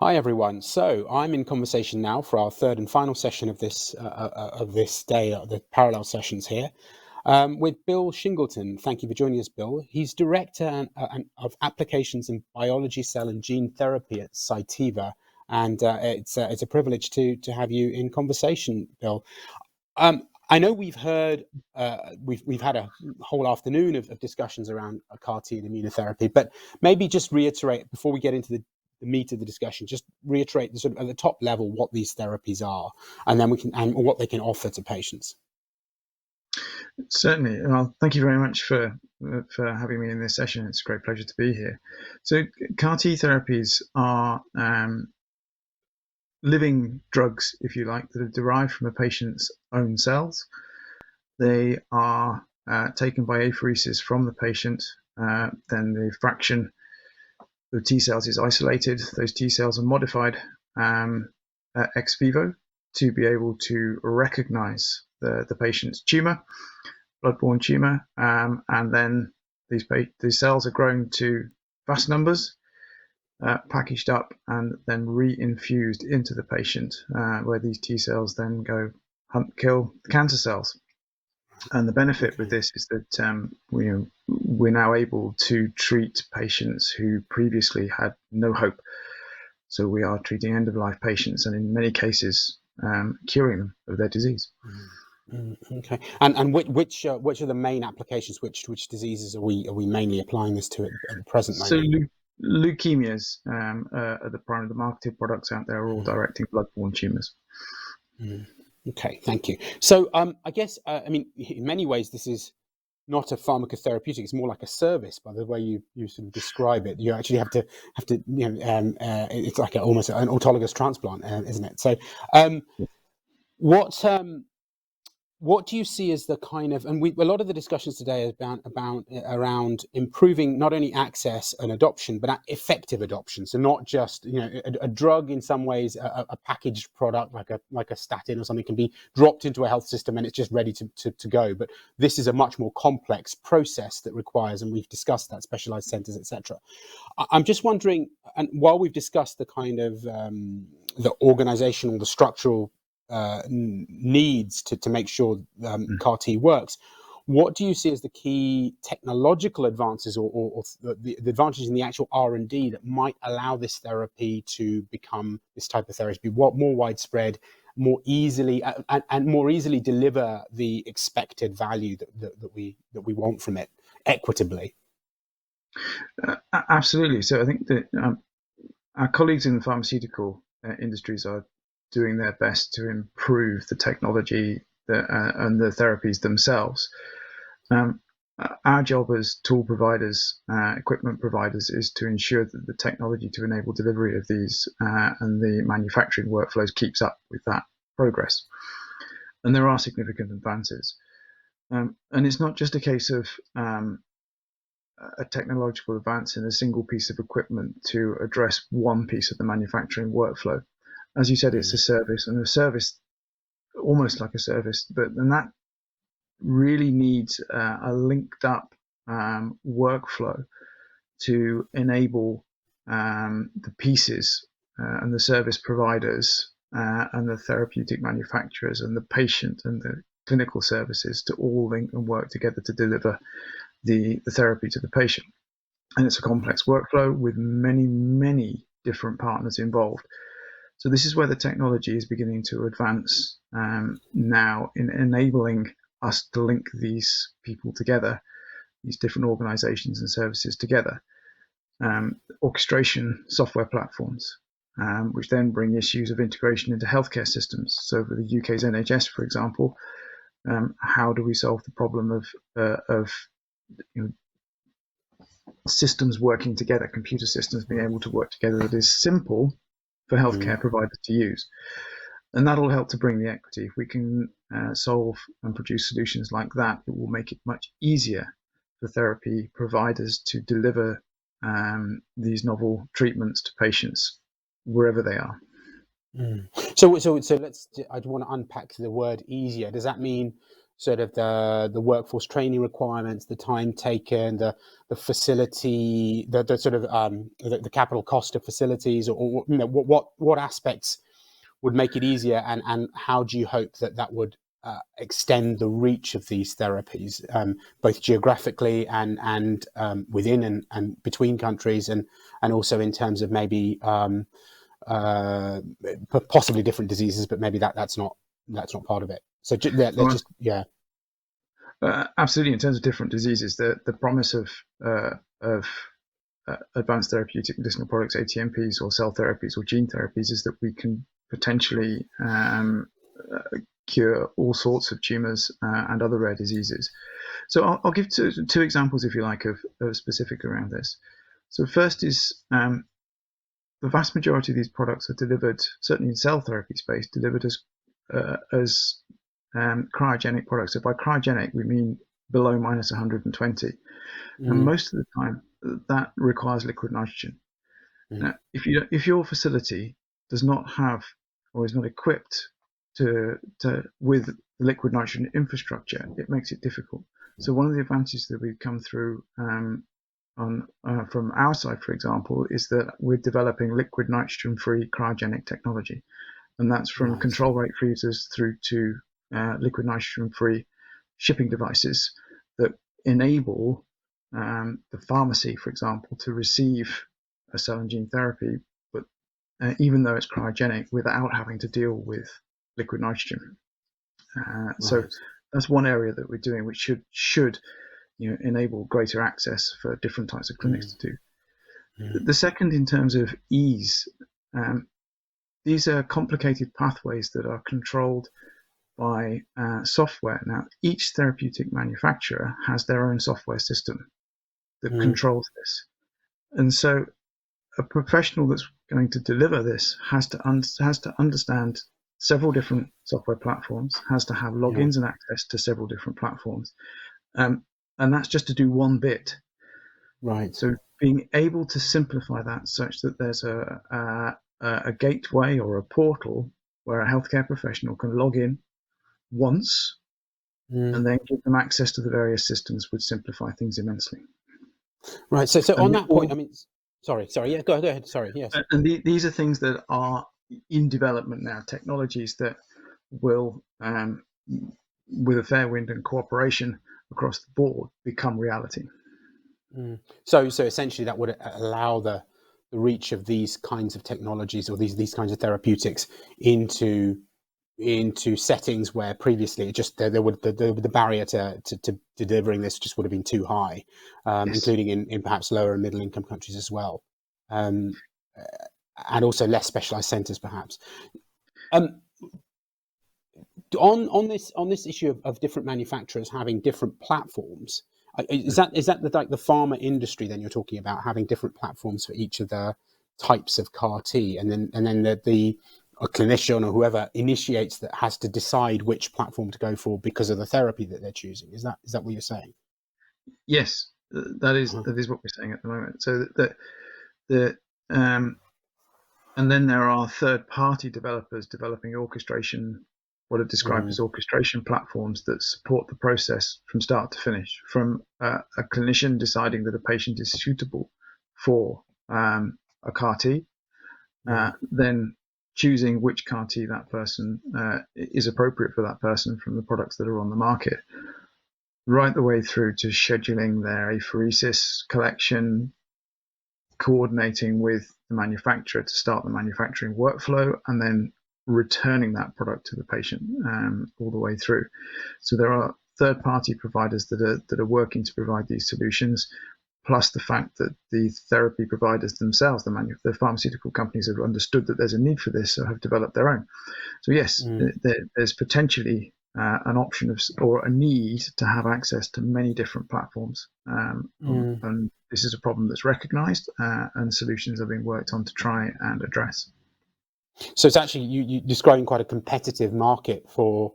Hi everyone. So I'm in conversation now for our third and final session of this day, the parallel sessions here, with Bill Shingleton. Thank you for joining us, Bill. He's director of applications in biology, cell, and gene therapy at Cytiva, and it's a privilege to have you in conversation, Bill. I know we've heard we've had a whole afternoon of discussions around CAR T and immunotherapy, but maybe just reiterate before we get into the meat of the discussion. Just reiterate the sort of at the top level what these therapies are, and then and what they can offer to patients. Certainly. Well, thank you very much for having me in this session. It's a great pleasure to be here. So, CAR T therapies are living drugs, if you like, that are derived from a patient's own cells. They are taken by apheresis from the patient. Then the fraction of T cells is isolated. Those T cells are modified ex vivo to be able to recognize the patient's tumor, blood-borne tumor, and then these cells are grown to vast numbers, packaged up, and then re-infused into the patient, where these T cells then go hunt, kill the cancer cells. And the benefit with this is that we're now able to treat patients who previously had no hope. So we are treating end-of-life patients, and in many cases, curing them of their disease. Okay. And which are the main applications? Which diseases are we mainly applying this to at the present moment? So leukemias are the marketed products out there are all directing blood-borne tumors. Okay, thank you. So I guess I mean in many ways this is not a pharmacotherapeutic; it's more like a service. By the way you sort of describe it, you actually have to it's like almost an autologous transplant, isn't it? So what do you see as the kind of, and a lot of the discussions today is around improving not only access and adoption, but effective adoption. So not just, a drug in some ways, a packaged product like a statin or something can be dropped into a health system and it's just ready to go. But this is a much more complex process that requires, and we've discussed that, specialized centers, etc. I'm just wondering, and while we've discussed the kind of the organizational, the structural needs to make sure CAR T works, what do you see as the key technological advances or the advantages in the actual R&D that might allow this therapy to become this type of therapy, more widespread, more easily and more easily deliver the expected value that we want from it equitably? Absolutely. So I think that our colleagues in the pharmaceutical industries are doing their best to improve the technology and the therapies themselves. Our job as tool providers, equipment providers, is to ensure that the technology to enable delivery of these and the manufacturing workflows keeps up with that progress. And there are significant advances. And it's not just a case of a technological advance in a single piece of equipment to address one piece of the manufacturing workflow. As you said, it's a service, and a service, almost like a service, and that really needs a linked up workflow to enable the pieces and the service providers and the therapeutic manufacturers and the patient and the clinical services to all link and work together to deliver the therapy to the patient. And it's a complex workflow with many, many different partners involved. So this is where the technology is beginning to advance now in enabling us to link these people together, these different organizations and services together. Orchestration software platforms, which then bring issues of integration into healthcare systems. So for the UK's NHS, for example, how do we solve the problem of systems working together, computer systems being able to work together that is simple for healthcare providers to use? And that'll help to bring the equity. If we can solve and produce solutions like that, it will make it much easier for therapy providers to deliver these novel treatments to patients wherever they are. So let's. I want to unpack the word easier. Does that mean sort of the workforce training requirements, the time taken, the facility, the sort of the capital cost of facilities, or what aspects would make it easier, and how do you hope that would extend the reach of these therapies, both geographically and within and between countries, and also in terms of maybe possibly different diseases, but maybe that's not part of it. So let's just absolutely. In terms of different diseases, the promise of advanced therapeutic medicinal products, ATMPs or cell therapies or gene therapies, is that we can potentially cure all sorts of tumors and other rare diseases. So I'll give two examples, if you like, of specific around this. So first is the vast majority of these products are delivered, certainly in cell therapy space, delivered as cryogenic products. So by cryogenic, we mean below minus 120. And most of the time, that requires liquid nitrogen. Now, if your facility does not have or is not equipped with liquid nitrogen infrastructure, it makes it difficult. So one of the advantages that we've come through from our side, for example, is that we're developing liquid nitrogen-free cryogenic technology, and that's from control rate freezers through to liquid nitrogen-free shipping devices that enable the pharmacy, for example, to receive a cell and gene therapy, but even though it's cryogenic, without having to deal with liquid nitrogen. So that's one area that we're doing, which should enable greater access for different types of clinics to do. The second, in terms of ease, these are complicated pathways that are controlled by software. Now, each therapeutic manufacturer has their own software system that controls this. And so a professional that's going to deliver this has to understand several different software platforms, has to have logins and access to several different platforms. And that's just to do one bit. Right. So being able to simplify that such that there's a gateway or a portal where a healthcare professional can log in once and then give them access to the various systems would simplify things immensely. Right. So on that point, I mean, sorry. Yeah, go ahead. Sorry. Yes. And these are things that are in development now, technologies that will, with a fair wind and cooperation across the board, become reality. So essentially, that would allow the reach of these kinds of technologies or these kinds of therapeutics into settings where previously it just the barrier to delivering this just would have been too high, including in perhaps lower and middle income countries as well, and also less specialized centers perhaps. On this issue of different manufacturers having different platforms, is that the pharma industry then you're talking about, having different platforms for each of the types of CAR T, and then the a clinician or whoever initiates that has to decide which platform to go for because of the therapy that they're choosing? Is that what you're saying? Yes, that is what we're saying at the moment. So and then there are third-party developers developing orchestration, what are described as orchestration platforms that support the process from start to finish, from a clinician deciding that a patient is suitable for a CAR T, then choosing which CAR T that person is appropriate for that person from the products that are on the market, right the way through to scheduling their apheresis collection, coordinating with the manufacturer to start the manufacturing workflow, and then returning that product to the patient all the way through. So there are third-party providers that are working to provide these solutions, plus the fact that the therapy providers themselves, the pharmaceutical companies, have understood that there's a need for this, so have developed their own. So yes, there's potentially an option or a need to have access to many different platforms, and this is a problem that's recognised, and solutions are being worked on to try and address. So it's actually you describing quite a competitive market for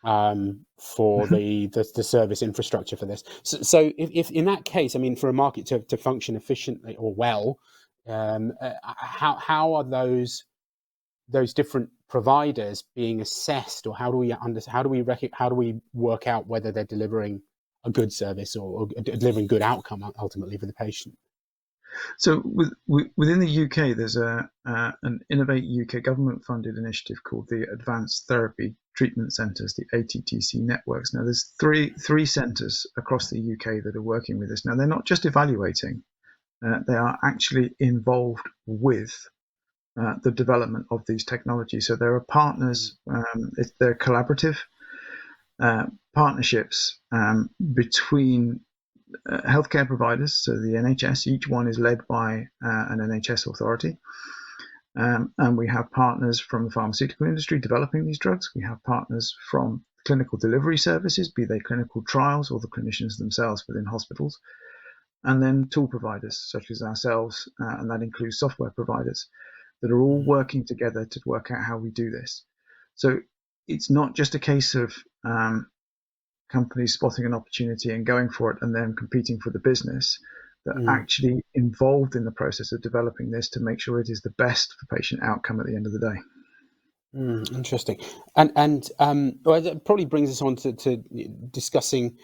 the service infrastructure for this. So if in that case, I mean, for a market to function efficiently or well, how are those those different providers being assessed, or how do we work out whether they're delivering a good service or delivering good outcome ultimately for the patient? So within the UK, there's an Innovate UK government-funded initiative called the Advanced Therapy Treatment Centres, the ATTC networks. Now, there's three centres across the UK that are working with this. Now, they're not just evaluating; they are actually involved with the development of these technologies. So there are partners. They're collaborative partnerships between healthcare providers, so the NHS. Each one is led by an NHS authority, and we have partners from the pharmaceutical industry developing these drugs. We have partners from clinical delivery services, be they clinical trials or the clinicians themselves within hospitals, and then tool providers such as ourselves, and that includes software providers that are all working together to work out how we do this. So it's not just a case of companies spotting an opportunity and going for it and then competing for the business. That actually involved in the process of developing this to make sure it is the best for patient outcome at the end of the day. Interesting. And well, that probably brings us on to discussing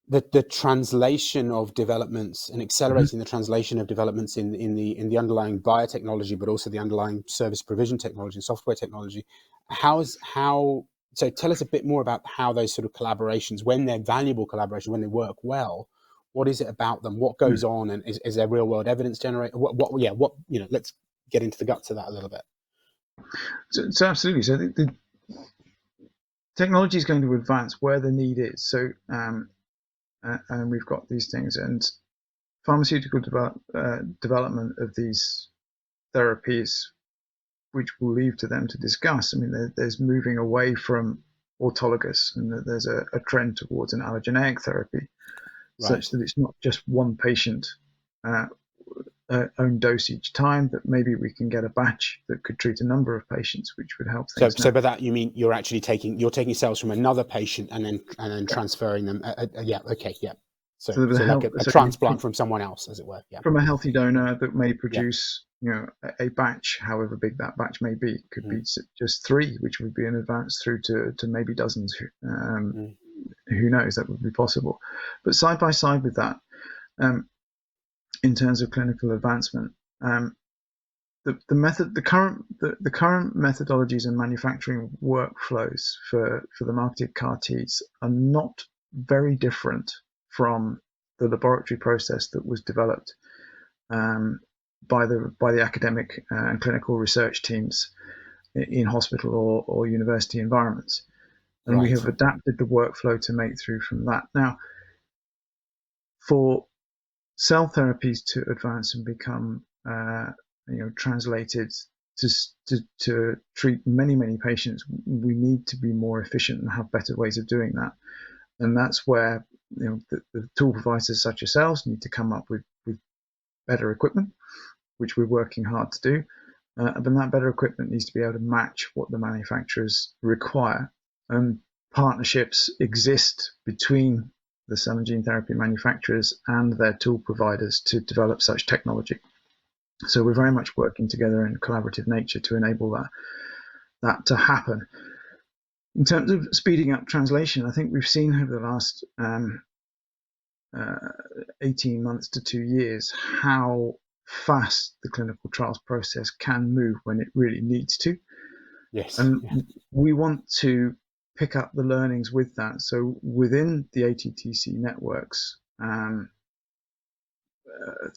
the translation of developments and accelerating the translation of developments in the underlying biotechnology, but also the underlying service provision technology and software technology. So tell us a bit more about how those sort of collaborations, when they're valuable collaborations, when they work well, what is it about them? What goes on, and is there real world evidence generated? Let's get into the guts of that a little bit. So absolutely. So the technology is going to advance where the need is. So and we've got these things, and pharmaceutical development of these therapies, which we'll leave to them to discuss. I mean, there's moving away from autologous, and there's a trend towards an allogeneic therapy, such that it's not just one patient own dose each time, but maybe we can get a batch that could treat a number of patients, which would help things. So by that you mean you're actually taking cells from another patient and then transferring them. So like a transplant from someone else, as it were. Yeah. From a healthy donor that may produce, a batch, however big that batch may be. It could be just 3, which would be an advance through to maybe dozens. Who knows? That would be possible. But side by side with that, in terms of clinical advancement, the current methodologies and manufacturing workflows for the marketed CAR Ts are not very different from the laboratory process that was developed by the academic and clinical research teams in hospital or university environments, and we have adapted the workflow to make through from that. Now, for cell therapies to advance and become translated to treat many patients, we need to be more efficient and have better ways of doing that. And that's where the tool providers such as yourselves need to come up with better equipment, which we're working hard to do. But that better equipment needs to be able to match what the manufacturers require. And partnerships exist between the cell and gene therapy manufacturers and their tool providers to develop such technology. So we're very much working together in collaborative nature to enable that to happen. In terms of speeding up translation, I think we've seen over the last 18 months to 2 years how fast the clinical trials process can move when it really needs to. Yes. And we want to pick up the learnings with that. So within the ATTC networks,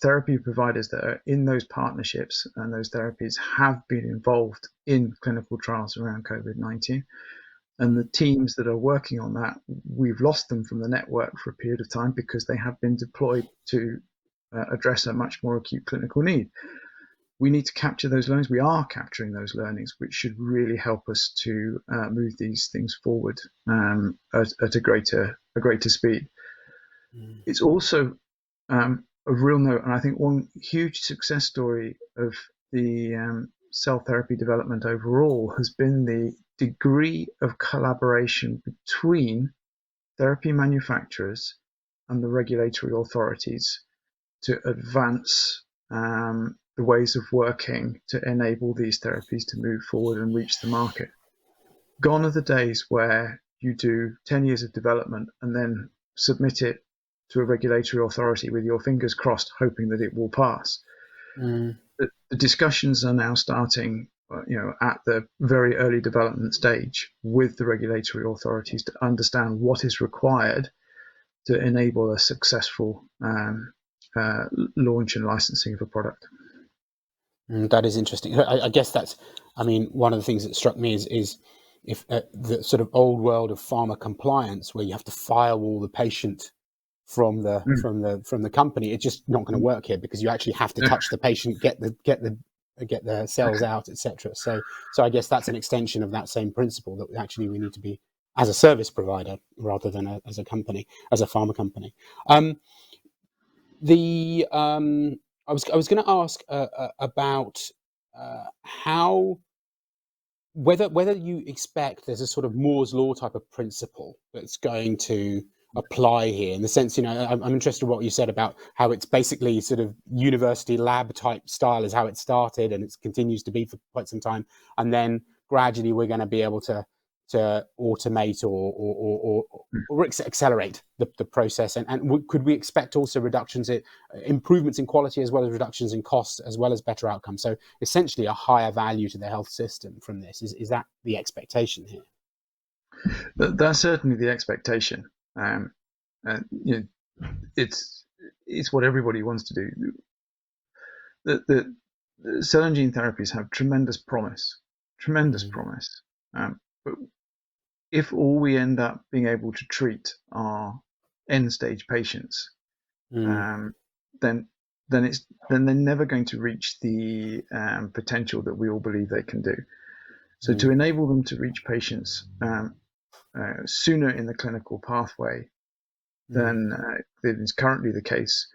therapy providers that are in those partnerships and those therapies have been involved in clinical trials around COVID-19. And the teams that are working on that, we've lost them from the network for a period of time because they have been deployed to address a much more acute clinical need. We need to capture those learnings. We are capturing those learnings, which should really help us to move these things forward at a greater speed. It's also a real note, and I think one huge success story of the cell therapy development overall has been the degree of collaboration between therapy manufacturers and the regulatory authorities to advance the ways of working to enable these therapies to move forward and reach the market. Gone are the days where you do 10 years of development and then submit it to a regulatory authority with your fingers crossed, hoping that it will pass. The discussions are now starting, at the very early development stage with the regulatory authorities to understand what is required to enable a successful launch and licensing of a product. That is interesting. I guess that's, one of the things that struck me is if the sort of old world of pharma compliance, where you have to file all the patient from the company, it's just not going to work here, because you actually have to touch the patient, get the cells out, etc. So I guess that's an extension of that same principle, that actually we need to be as a service provider rather than as a company, as a pharma company. I was going to ask about how whether you expect there's a sort of Moore's law type of principle that's going to apply here, in the sense, I'm interested in what you said about how it's basically sort of university lab type style is how it started, and it continues to be for quite some time, and then gradually we're going to be able to automate or accelerate the process, and could we expect also improvements in quality, as well as reductions in cost, as well as better outcomes? So essentially a higher value to the health system from this. Is that the expectation here? That's certainly the expectation. It's what everybody wants to do. The cell and gene therapies have tremendous promise, but if all we end up being able to treat are end stage patients, then they're never going to reach the potential that we all believe they can do. So to enable them to reach patients sooner in the clinical pathway than is currently the case,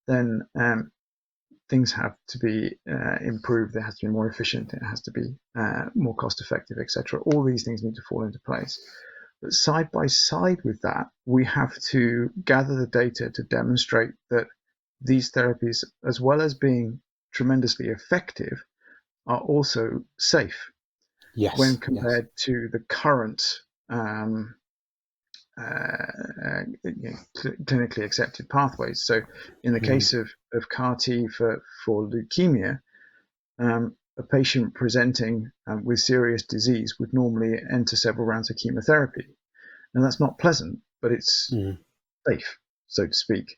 then things have to be improved. It has to be more efficient. It has to be more cost effective, etc. All these things need to fall into place. But side by side with that, we have to gather the data to demonstrate that these therapies, as well as being tremendously effective, are also safe when compared to the current clinically accepted pathways. So in the case of CAR T for leukemia, a patient presenting with serious disease would normally enter several rounds of chemotherapy. And that's not pleasant, but it's safe, so to speak.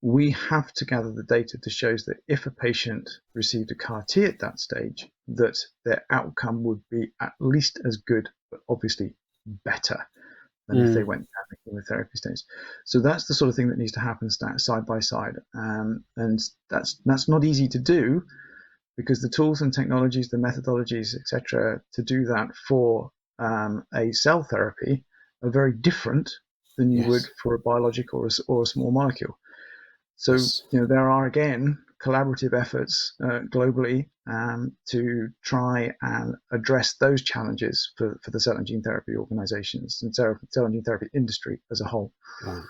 We have to gather the data to show that if a patient received a CAR T at that stage, that their outcome would be at least as good, but obviously better than if they went down the chemotherapy stage. So that's the sort of thing that needs to happen side by side. And that's not easy to do, because the tools and technologies, the methodologies, etc., to do that for a cell therapy are very different than you would for a biologic or a small molecule. So there are, again, collaborative efforts globally to try and address those challenges for the cell and gene therapy organizations and cell and gene therapy industry as a whole. Right.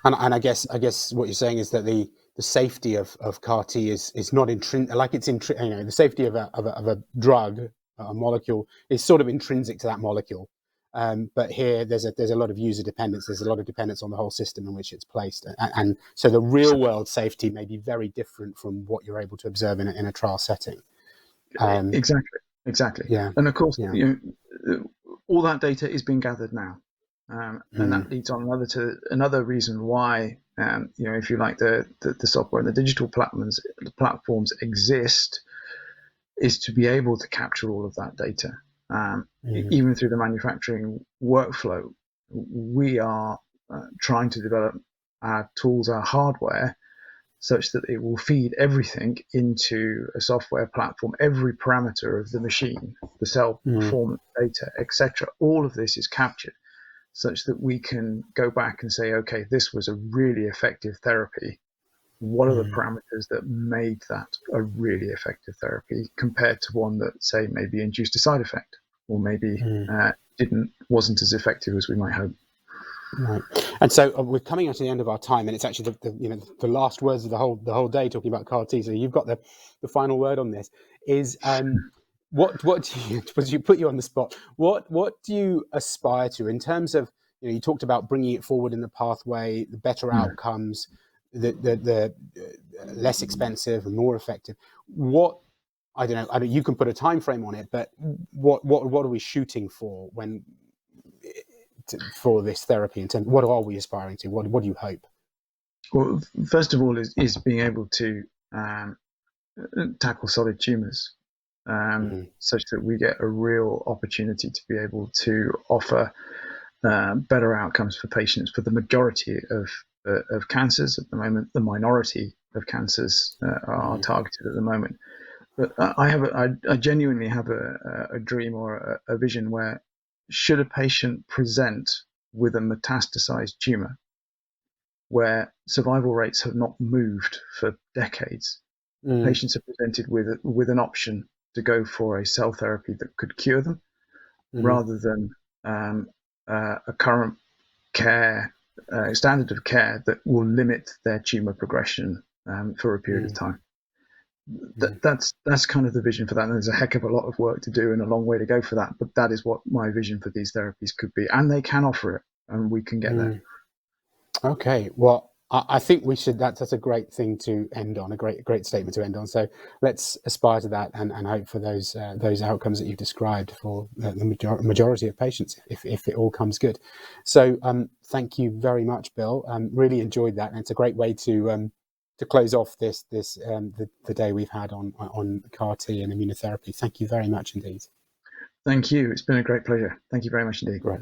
And I guess what you're saying is that the safety of CAR T is not the safety of a drug, a molecule, is sort of intrinsic to that molecule. But here there's a lot of user dependence. There's a lot of dependence on the whole system in which it's placed, and so the real world safety may be very different from what you're able to observe in a trial setting. Exactly. Yeah. And of course, all that data is being gathered now, and that leads on another reason why, if you like, the software and the digital platforms exist, is to be able to capture all of that data. Even through the manufacturing workflow, we are trying to develop our tools, our hardware, such that it will feed everything into a software platform, every parameter of the machine, the cell performance data, etc. All of this is captured such that we can go back and say, okay, this was a really effective therapy. What are the parameters that made that a really effective therapy compared to one that, say, maybe induced a side effect, or maybe wasn't as effective as we might hope? Right. And so we're coming out to the end of our time, and it's actually the last words of the whole day talking about CAR T. So you've got the final word on this. Is what do you, was you put you on the spot? What do you aspire to in terms of, you talked about bringing it forward in the pathway, the better outcomes, the less expensive and more effective. What I don't know. You can put a time frame on it, but what are we shooting for for this therapy? In terms, what are we aspiring to? What do you hope? Well, first of all, is being able to tackle solid tumors, such that we get a real opportunity to be able to offer better outcomes for patients for the majority of cancers. At the moment, the minority of cancers are targeted at the moment. But I genuinely have a dream or a vision where, should a patient present with a metastasized tumor where survival rates have not moved for decades, patients are presented with an option to go for a cell therapy that could cure them, rather than a current care standard of care that will limit their tumor progression for a period of time. That's kind of the vision for that. And there's a heck of a lot of work to do and a long way to go for that. But that is what my vision for these therapies could be, and they can offer it, and we can get there. Okay, well, I think we should. That's a great thing to end on. A great statement to end on. So let's aspire to that and hope for those outcomes that you've described for the majority of patients, if it all comes good. So thank you very much, Bill. Really enjoyed that, and it's a great way to close off the day we've had on CAR T and immunotherapy. Thank you very much indeed. Thank you. It's been a great pleasure. Thank you very much indeed. Great.